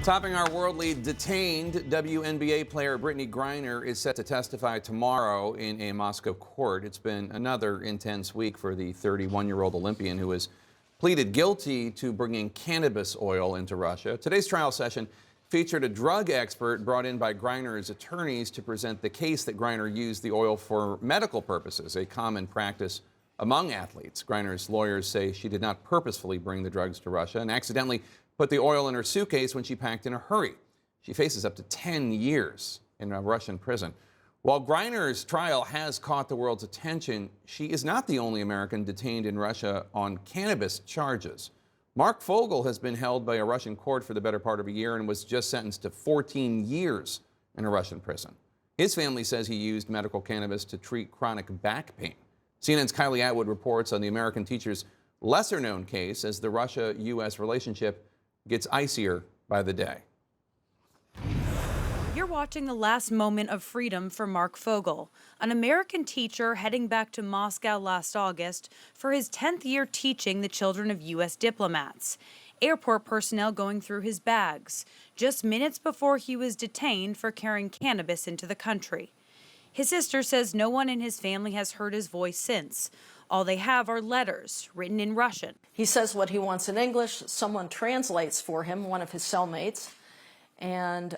Topping our world lead, detained WNBA player Brittany Griner is set to testify tomorrow in a Moscow court. It's been another intense week for the 31-year-old Olympian who has pleaded guilty to bringing cannabis oil into Russia. Today's trial session featured a drug expert brought in by Griner's attorneys to present the case that Griner used the oil for medical purposes, a common practice among athletes. Griner's lawyers say she did not purposefully bring the drugs to Russia and accidentally put the oil in her suitcase when she packed in a hurry. She faces up to 10 years in a Russian prison. While Griner's trial has caught the world's attention, she is not the only American detained in Russia on cannabis charges. Marc Fogel has been held by a Russian court for the better part of a year and was just sentenced to 14 years in a Russian prison. His family says he used medical cannabis to treat chronic back pain. CNN's Kylie Atwood reports on the American teacher's lesser-known case as the Russia-U.S. relationship gets icier by the day. You're watching the last moment of freedom for Marc Fogel, an American teacher heading back to Moscow last August for his 10th year teaching the children of U.S. diplomats. Airport personnel going through his bags, just minutes before he was detained for carrying cannabis into the country. His sister says no one in his family has heard his voice since. All they have are letters written in Russian. He says what he wants in English. Someone translates for him, one of his cellmates. And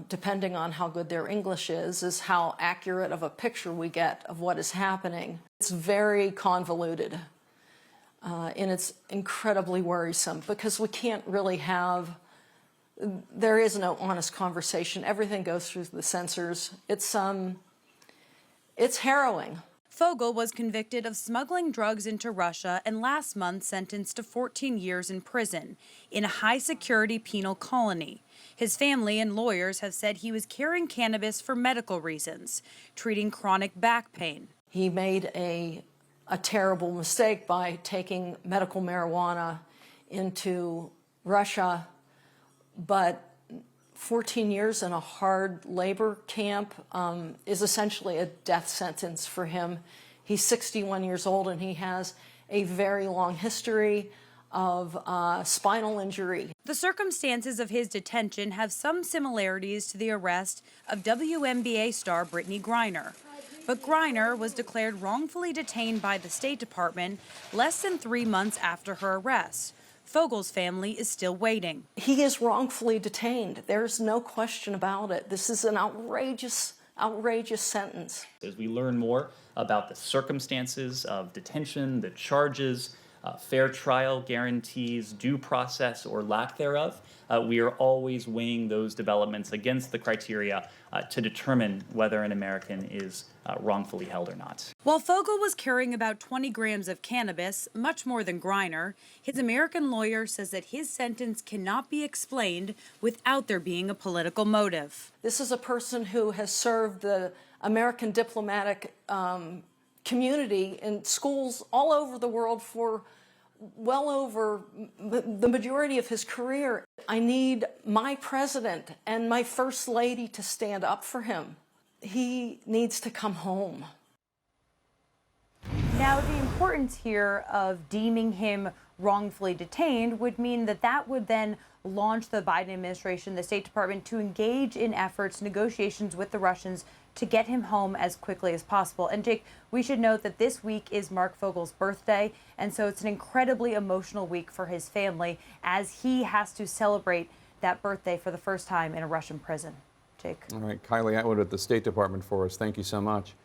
depending on how good their English is how accurate of a picture we get of what is happening. It's very convoluted. And it's incredibly worrisome because we can't really there is no honest conversation. Everything goes through the censors. It's harrowing. Fogel was convicted of smuggling drugs into Russia and last month sentenced to 14 years in prison in a high-security penal colony. His family and lawyers have said he was carrying cannabis for medical reasons, treating chronic back pain. He made a terrible mistake by taking medical marijuana into Russia, but 14 years in a hard labor camp is essentially a death sentence for him. He's 61 years old and he has a very long history of spinal injury. The circumstances of his detention have some similarities to the arrest of WNBA star Brittany Griner. But Griner was declared wrongfully detained by the State Department less than 3 months after her arrest. Fogel's family is still waiting. He is wrongfully detained. There's no question about it. This is an outrageous sentence. As we learn more about the circumstances of detention, the charges, fair trial guarantees, due process or lack thereof, we are always weighing those developments against the criteria to determine whether an American is wrongfully held or not. While Fogel was carrying about 20 grams of cannabis, much more than Griner, his American lawyer says that his sentence cannot be explained without there being a political motive. This is a person who has served the American diplomatic community in schools all over the world for well over the majority of his career. I need my president and my first lady to stand up for him. He needs to come home. Now, the importance here of deeming him wrongfully detained would mean that would then launch the Biden administration, the State Department, to engage in efforts, negotiations with the Russians to get him home as quickly as possible. And Jake, we should note that this week is Marc Fogel's birthday, and so it's an incredibly emotional week for his family as he has to celebrate that birthday for the first time in a Russian prison. Jake. All right, Kylie Atwood at the State Department for us. Thank you so much.